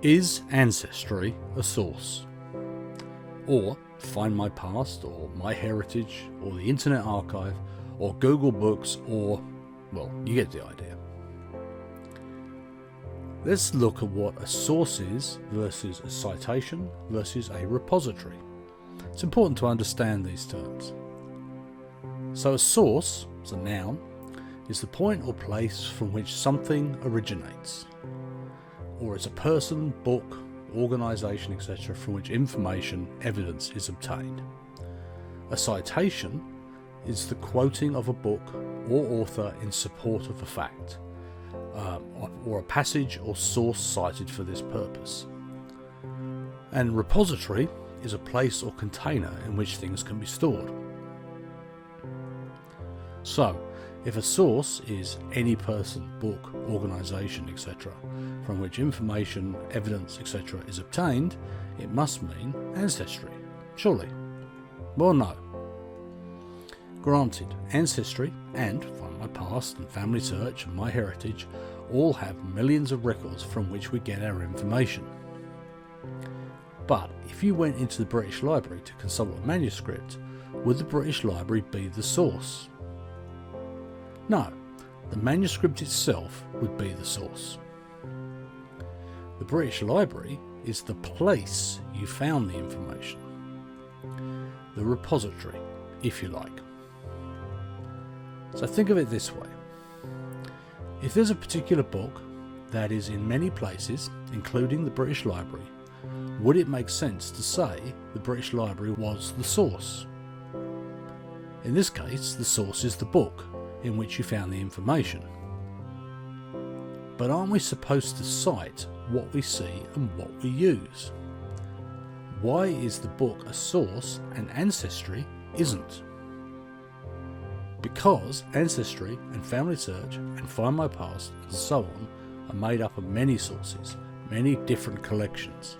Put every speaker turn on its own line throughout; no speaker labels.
Is Ancestry a source? Or Find My Past, or My Heritage, or the Internet Archive, or Google Books, or, well, you get the idea. Let's look at what a source is versus a citation versus a repository. It's important to understand these terms. So a source, as a noun, is the point or place from which something originates, or it's a person, book, organisation, etc., from which information, evidence is obtained. A citation is the quoting of a book or author in support of a fact, or a passage or source cited for this purpose. And repository is a place or container in which things can be stored. So, if a source is any person, book, organisation, etc., from which information, evidence, etc. is obtained, it must mean ancestry, surely? Well, no. Granted, Ancestry and Find My Past and Family Search and My Heritage all have millions of records from which we get our information. But if you went into the British Library to consult a manuscript, would the British Library be the source? No, the manuscript itself would be the source. The British Library is the place you found the information. The repository, if you like. So think of it this way. If there's a particular book that is in many places, including the British Library, would it make sense to say the British Library was the source? In this case, the source is the book in which you found the information. But aren't we supposed to cite what we see and what we use? Why is the book a source and Ancestry isn't? Because Ancestry and Family Search and Find My Past and so on are made up of many sources, many different collections.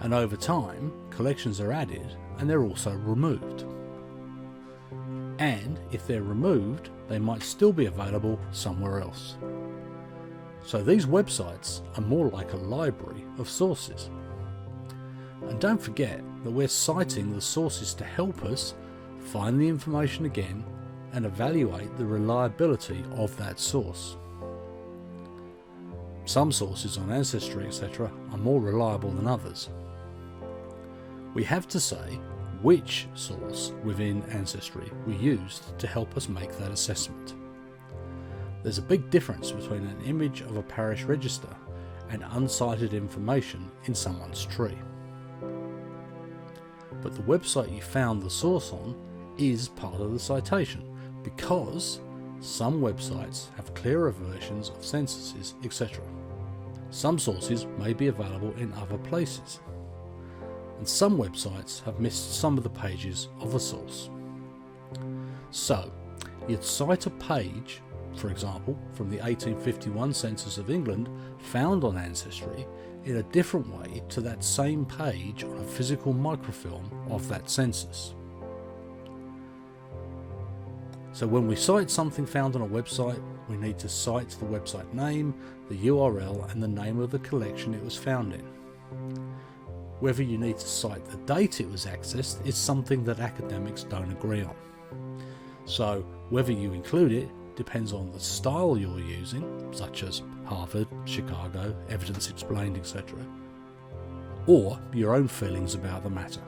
And over time, collections are added and they're also removed. And if they're removed, they might still be available somewhere else. So these websites are more like a library of sources. And don't forget that we're citing the sources to help us find the information again and evaluate the reliability of that source. Some sources on Ancestry, etc., are more reliable than others. We have to say which source within Ancestry we used to help us make that assessment. There's a big difference between an image of a parish register and uncited information in someone's tree. But the website you found the source on is part of the citation, because some websites have clearer versions of censuses, etc. Some sources may be available in other places, and some websites have missed some of the pages of a source. So, you'd cite a page, for example, from the 1851 census of England found on Ancestry in a different way to that same page on a physical microfilm of that census. So when we cite something found on a website, we need to cite the website name, the URL, and the name of the collection it was found in. Whether you need to cite the date it was accessed is something that academics don't agree on. So whether you include it depends on the style you're using, such as Harvard, Chicago, Evidence Explained, etc., or your own feelings about the matter.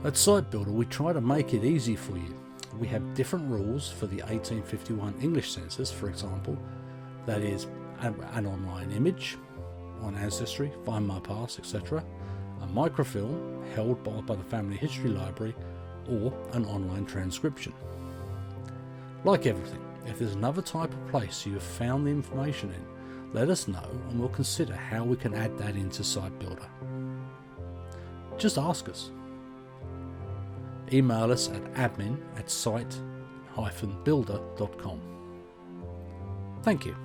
At Cite-Builder, we try to make it easy for you. We have different rules for the 1851 English census, for example, that is an online image on Ancestry, Find My Past, etc., a microfilm held by the Family History Library, or an online transcription. Like everything, if there's another type of place you have found the information in, let us know and we'll consider how we can add that into Cite-Builder. Just ask us. Email us at admin@cite-builder.com. Thank you.